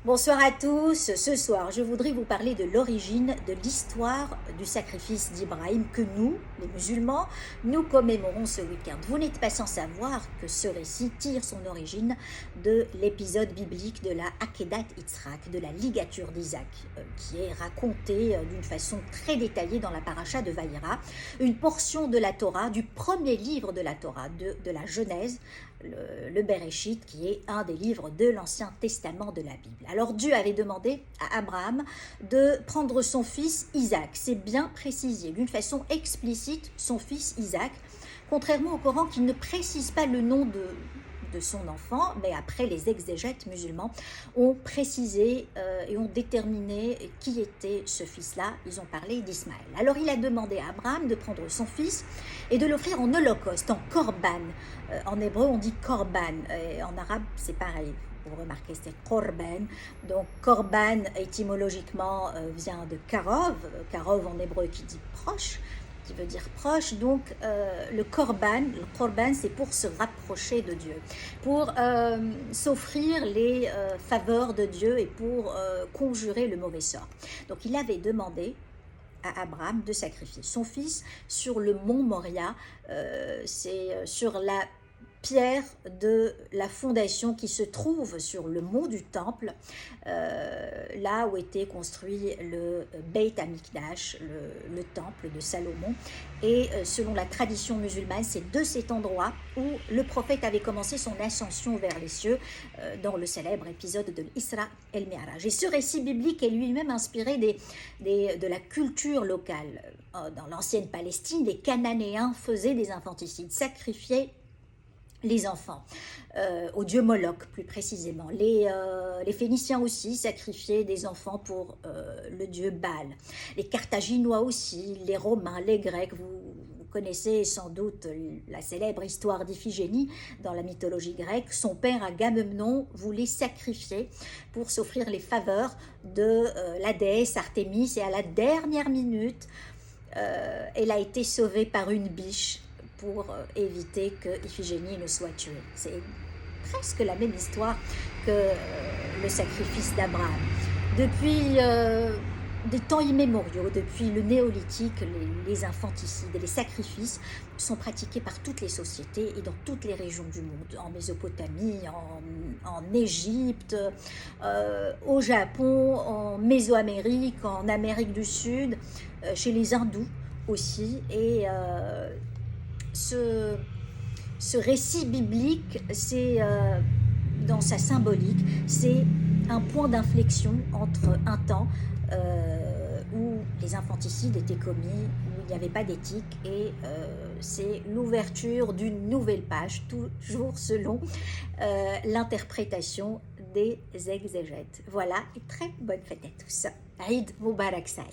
Bonsoir à tous. Ce soir, je voudrais vous parler de l'origine de l'histoire du sacrifice d'Ibrahim que nous, les musulmans, nous commémorons ce week-end. Vous n'êtes pas sans savoir que ce récit tire son origine de l'épisode biblique de la Akedat Yitzhak, de la ligature d'Isaac, qui est racontée d'une façon très détaillée dans la paracha de Vaïra, une portion de la Torah, du premier livre de la Torah, de la Genèse, le Bereshit, qui est un des livres de l'Ancien Testament de la Bible. Alors Dieu avait demandé à Abraham de prendre son fils Isaac. C'est bien précisé, d'une façon explicite, son fils Isaac, contrairement au Coran qui ne précise pas le nom de son enfant, mais après les exégètes musulmans ont précisé et ont déterminé qui était ce fils-là. Ils ont parlé d'Ismaël. Alors il a demandé à Abraham de prendre son fils et de l'offrir en holocauste, en korban. En hébreu on dit korban, et en arabe c'est pareil. Vous remarquez, c'est korban. Donc korban étymologiquement vient de karov en hébreu qui dit proche, qui veut dire proche. Donc le korban c'est pour se rapprocher de Dieu, pour s'offrir les faveurs de Dieu et pour conjurer le mauvais sort. Donc il avait demandé à Abraham de sacrifier son fils sur le mont Moria, c'est sur la pierre de la fondation qui se trouve sur le mont du temple, là où était construit le Beit Hamikdash, le temple de Salomon. Et selon la tradition musulmane, c'est de cet endroit où le prophète avait commencé son ascension vers les cieux, dans le célèbre épisode de l'Isra el Mi'raj. Et ce récit biblique est lui-même inspiré de la culture locale. Dans l'ancienne Palestine, les Cananéens faisaient des infanticides, sacrifiaient les enfants, au dieu Moloch plus précisément. Les Phéniciens aussi sacrifiaient des enfants pour le dieu Baal. Les Carthaginois aussi, les Romains, les Grecs. Vous connaissez sans doute la célèbre histoire d'Iphigénie dans la mythologie grecque. Son père Agamemnon voulait sacrifier pour s'offrir les faveurs de la déesse Artémis, et à la dernière minute, elle a été sauvée par une biche pour éviter que Iphigénie ne soit tuée. C'est presque la même histoire que le sacrifice d'Abraham. Depuis des temps immémoriaux, depuis le néolithique, les infanticides et les sacrifices sont pratiqués par toutes les sociétés et dans toutes les régions du monde, en Mésopotamie, en Égypte, au Japon, en Mésoamérique, en Amérique du Sud, chez les hindous aussi. Et ce récit biblique, c'est dans sa symbolique, c'est un point d'inflexion entre un temps où les infanticides étaient commis, où il n'y avait pas d'éthique, et c'est l'ouverture d'une nouvelle page, toujours selon l'interprétation des exégètes. Voilà, et très bonne fête à tous. Eid Mubarak Saïd.